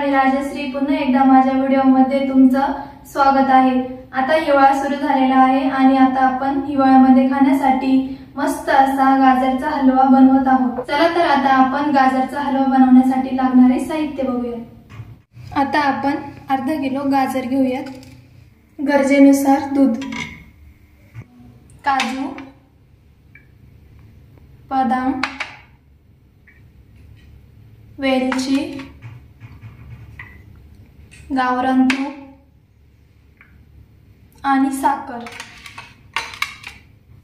मी राजश्री पुन्हा एकदा माझ्या व्हिडिओमध्ये तुमचं स्वागत आहे। आता हिवाळा सुरू झालेला आहे आणि आता आपण हिवाळ्यामध्ये खाण्यासाठी मस्त असा गाजरचा हलवा बनवत आहोत। चला तर आता आपण गाजरचा हलवा बनवण्यासाठी लागणारे साहित्य बघूया। आता आपण अर्धा किलो गाजर घेऊयात, गरजेनुसार दूध, काजू, बदाम, वेलची, गावरान तूप आणि साखर।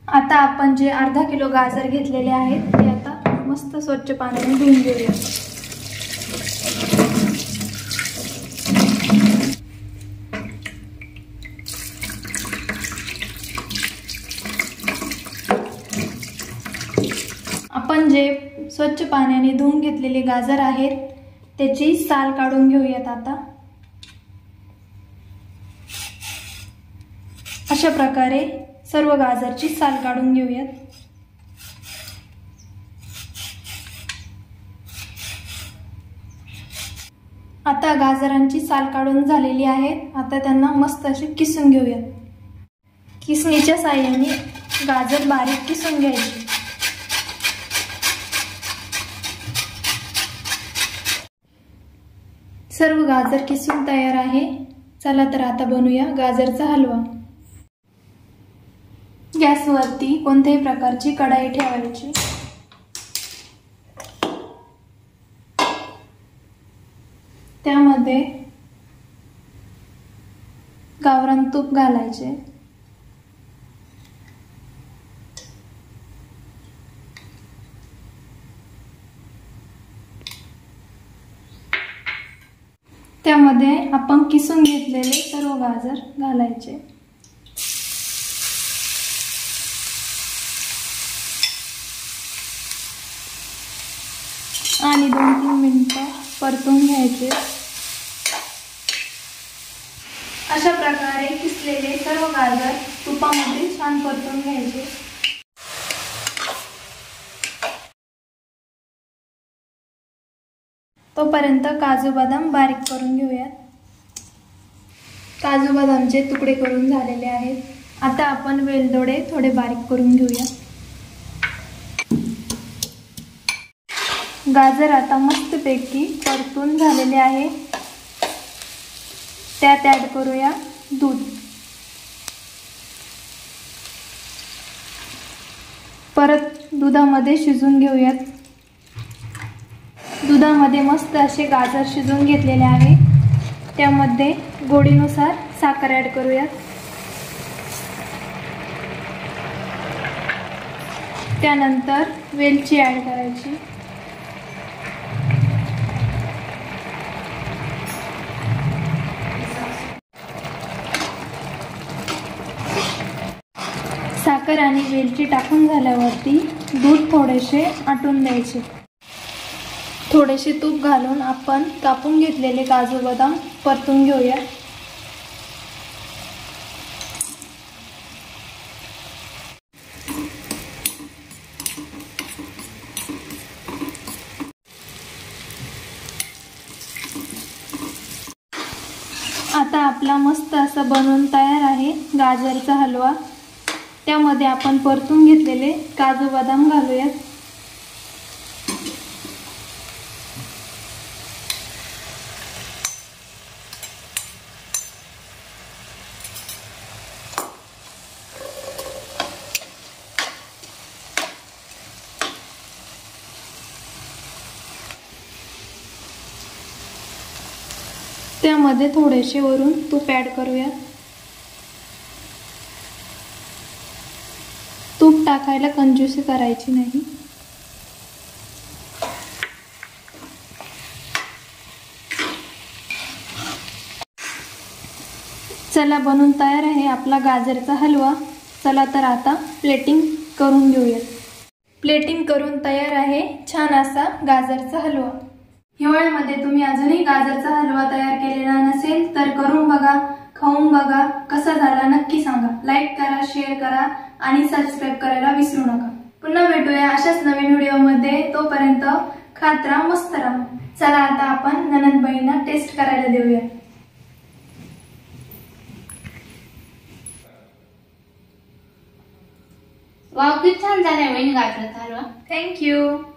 आता आपण जे अर्धा किलो गाजर घेतलेले आहेत ते आता मस्त स्वच्छ पाण्याने धुवून घेऊया। आपण जे स्वच्छ पाण्याने धुवून घेतलेले गाजर आहेत त्याची साल काढून घेऊयात। आता अशा प्रकारे सर्व गाजरची साल काढून घेऊयात। आता गाजरांची साल काढून झालेली आहे। आता त्यांना मस्त असे किसून घेऊयात। किसणीच्या साहाय्याने गाजर बारीक किसून घ्यायचे। सर्व गाजर किसून तयार आहे। चला तर आता बनवूया गाजरचा हलवा। गॅसवरती कोणत्याही प्रकारची कढई ठेवायची। त्यामध्ये गावरान तूप घालायचे। त्यामध्ये आपण किसून घेतलेले सर्व गाजर घालायचे आणि 2-3 मिनिटं परतून घ्यायचे। अशा प्रकारे किसलेले सर्व गाजर तुपामध्ये छान परतून घ्यायचे। तोपर्यंत काजू बदाम बारीक करून घेऊयात। काजू बदामचे तुकडे करून झालेले आहेत। आता आपण वेलदोडे थोडे बारीक करून घेऊया। गाजर आता मस्तपैकी परतून झालेले आहे। त्यात ॲड करूया दूध। परत दुधामध्ये शिजवून घेऊयात। दुधामध्ये मस्त असे गाजर शिजवून घेतलेले आहे। त्यामध्ये गोडीनुसार साखर ॲड करूयात। त्यानंतर वेलची ॲड करायची। साखर आणि वेलची टाकून झाल्यावरती दूध थोडेसे आटून द्यायचे। थोडेसे तूप घालून आपण कापून घेतलेले काजू बदाम परतून घेऊया। आता आपला मस्त असा बनवून तयार आहे गाजरचा हलवा। त्यामध्ये आपण परतून घेतलेले काजू बदाम घालूयात। त्यामध्ये थोडेसे वरून तूप ॲड करूया। तूप टाकायला कंजूसी करायची नाही। चला बनवून तयार आहे आपला गाजरचा हलवा। चला तर आता प्लेटिंग करून घेऊयात। प्लेटिंग करून तयार आहे छान असा गाजरचा हलवा। हिवाळ्यामध्ये तुम्ही अजूनही गाजरचा हलवा तयार केलेला नसेल तर करून बघा, खाऊन बघा, कसा झाला नक्की सांगा। लाईक करा, शेअर करा आणि सबस्क्राइब करायला विसरू नका। पुन्हा भेटूया अशाच नवीन व्हिडिओमध्ये। तोपर्यंत खात राहा, मस्त राहा. चला आता आपण ननंदबाईंना टेस्ट करायला देऊया. वाव, किती छान झालाय वहिनी गाजराचा हलवा. थँक्यू.